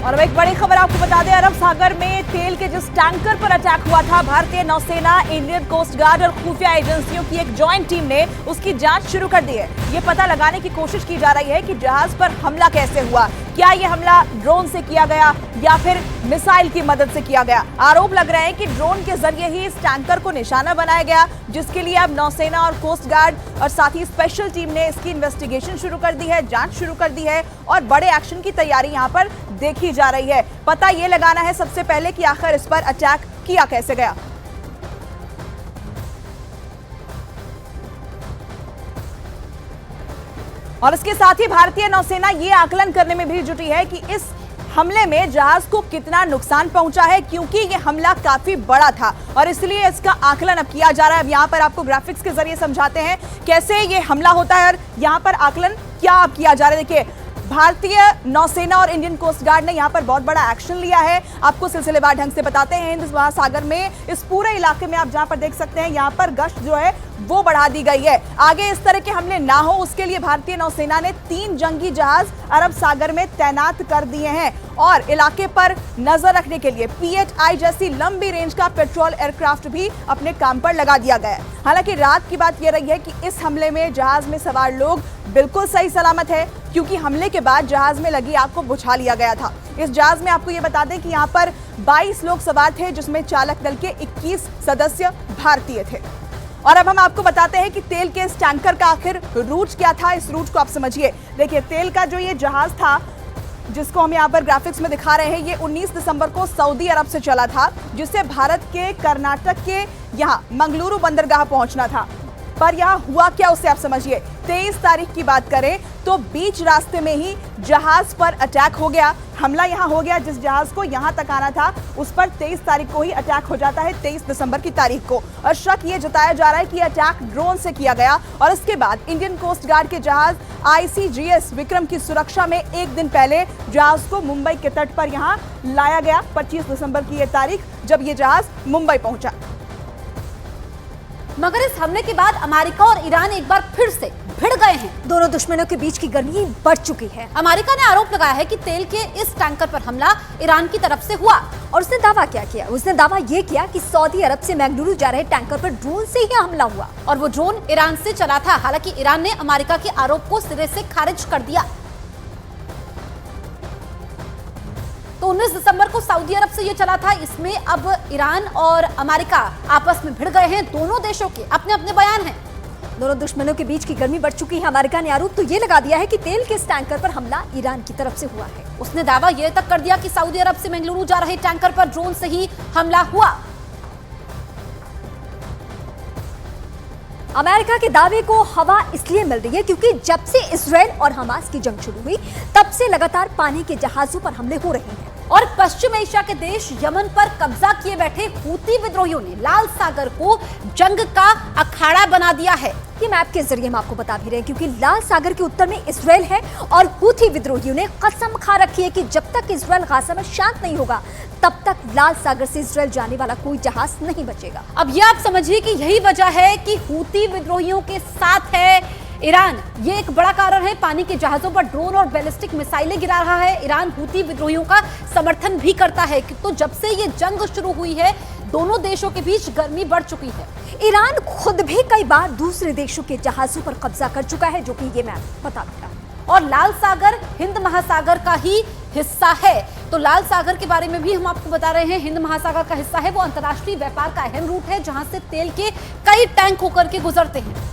और अब एक बड़ी खबर आपको बता दें, अरब सागर में तेल के जिस टैंकर पर अटैक हुआ था, भारतीय नौसेना, इंडियन कोस्ट गार्ड और खुफिया एजेंसियों की एक जॉइंट टीम ने उसकी जांच शुरू कर दी है। ये पता लगाने की कोशिश की जा रही है कि जहाज पर हमला कैसे हुआ, क्या ये हमला ड्रोन से किया गया या फिर मिसाइल की मदद से किया गया। आरोप लग रहे हैं कि ड्रोन के जरिए ही इस टैंकर को निशाना बनाया गया, जिसके लिए अब नौसेना और कोस्ट गार्ड और साथ ही स्पेशल टीम ने इसकी इन्वेस्टिगेशन शुरू कर दी है, जांच शुरू कर दी है और बड़े एक्शन की तैयारी यहां पर देखी जा रही है। पता ये लगाना है सबसे पहले कि आखिर इस पर अटैक किया कैसे गया। और इसके साथ ही भारतीय नौसेना ये आकलन करने में भी जुटी है कि इस हमले में जहाज को कितना नुकसान पहुंचा है, क्योंकि ये हमला काफी बड़ा था और इसलिए इसका आकलन अब किया जा रहा है। अब यहाँ पर आपको ग्राफिक्स के जरिए समझाते हैं कैसे ये हमला होता है और यहाँ पर आकलन क्या अब किया जा रहा है। देखिए, भारतीय नौसेना और इंडियन कोस्ट गार्ड ने यहां पर बहुत बड़ा एक्शन लिया है। आपको सिलसिलेवार ढंग से बताते हैं। हिंद महासागर में इस पूरे इलाके में आप जहां पर देख सकते हैं, यहां पर गश्त जो है वो बढ़ा दी गई है। आगे इस तरह के हमले ना हो उसके लिए भारतीय नौसेना ने 3 जंगी जहाज अरब सागर में तैनात कर दिए हैं और इलाके पर नजर रखने के लिए PHI जैसी लंबी रेंज का पेट्रोल एयरक्राफ्ट भी अपने काम पर लगा दिया गया है। हालांकि रात की बात यह रही है कि इस हमले में जहाज में सवार लोग बिल्कुल सही सलामत है, क्योंकि हमले के बाद जहाज में लगी आग को बुझा लिया गया था। इस जहाज में आपको ये बता दें कि यहाँ पर 22 लोग सवार थे, जिसमें चालक दल के 21 सदस्य भारतीय थे। और अब हम आपको बताते हैं कि तेल के इस टैंकर का आखिर रूट क्या था। इस रूट को आप समझिए। देखिए, तेल का जो ये जहाज था जिसको हम यहाँ पर ग्राफिक्स में दिखा रहे हैं, ये 19 दिसंबर को सऊदी अरब से चला था, जिससे भारत के कर्नाटक के यहाँ मंगलुरु बंदरगाह पहुंचना था। पर यहाँ हुआ क्या उससे आप समझिए। 23 तारीख की बात करें तो बीच रास्ते में ही जहाज पर अटैक हो गया, हमला यहाँ हो गया। जिस जहाज को यहाँ तक आना था उस पर 23 तारीख को ही अटैक हो जाता है, 23 दिसंबर की तारीख को। और शक ये जताया जा रहा है कि अटैक ड्रोन से किया गया और इसके बाद इंडियन कोस्ट गार्ड के जहाज ICGS विक्रम की सुरक्षा में एक दिन पहले जहाज को मुंबई के तट पर यहाँ लाया गया। 25 दिसंबर की यह तारीख जब ये जहाज मुंबई पहुंचा। मगर इस हमले के बाद अमेरिका और ईरान एक बार फिर से भिड़ गए हैं। दोनों दुश्मनों के बीच की गर्मी बढ़ चुकी है। अमेरिका ने आरोप लगाया है कि तेल के इस टैंकर पर हमला ईरान की तरफ से हुआ और उसने दावा क्या किया? उसने दावा ये किया कि सऊदी अरब से मंगलुरु जा रहे टैंकर पर ड्रोन से ही हमला हुआ और वो ड्रोन ईरान से चला था। हालांकि ईरान ने अमेरिका के आरोप को सिरे से खारिज कर दिया। तो 19 दिसंबर को सऊदी अरब से ये चला था। इसमें अब ईरान और अमेरिका आपस में भिड़ गए हैं। दोनों देशों के अपने अपने बयान हैं। दोनों दुश्मनों के बीच की गर्मी बढ़ चुकी है। अमेरिका ने आरोप तो ये लगा दिया है कि तेल के इस टैंकर पर हमला ईरान की तरफ से हुआ है। उसने दावा ये तक कर दिया कि सऊदी अरब से मंगलुरु जा रहे टैंकर पर ड्रोन से ही हमला हुआ। अमेरिका के दावे को हवा इसलिए मिल रही है क्योंकि जब से इजरायल और हमास की जंग शुरू हुई तब से लगातार पानी के जहाजों पर हमले हो रहे हैं और पश्चिम एशिया के देश यमन पर कब्जा किए बैठे हूती विद्रोहियों ने लाल सागर को जंग का अखाड़ा बना दिया है। ये मैप के जरिए हम आपको बता भी रहे हैं, क्योंकि लाल सागर के उत्तर में इजरायल है और हूती विद्रोहियों ने कसम खा रखी है कि जब तक इजरायल गाजा में शांत नहीं होगा तब तक लाल सागर से इजरायल जाने वाला कोई जहाज नहीं बचेगा। अब ये आप समझिए कि यही वजह है कि हूती विद्रोहियों के साथ है ईरान। ये एक बड़ा कारण है। पानी के जहाजों पर ड्रोन और बैलिस्टिक मिसाइलें गिरा रहा है। ईरान हूती विद्रोहियों का समर्थन भी करता है। तो जब से ये जंग शुरू हुई है दोनों देशों के बीच गर्मी बढ़ चुकी है। ईरान खुद भी कई बार दूसरे देशों के जहाजों पर कब्जा कर चुका है, जो कि ये मैप बताता है। और लाल सागर हिंद महासागर का ही हिस्सा है। तो लाल सागर के बारे में भी हम आपको बता रहे हैं, हिंद महासागर का हिस्सा है। वो अंतर्राष्ट्रीय व्यापार का अहम रूट है, जहां से तेल के कई टैंक होकर के गुजरते हैं।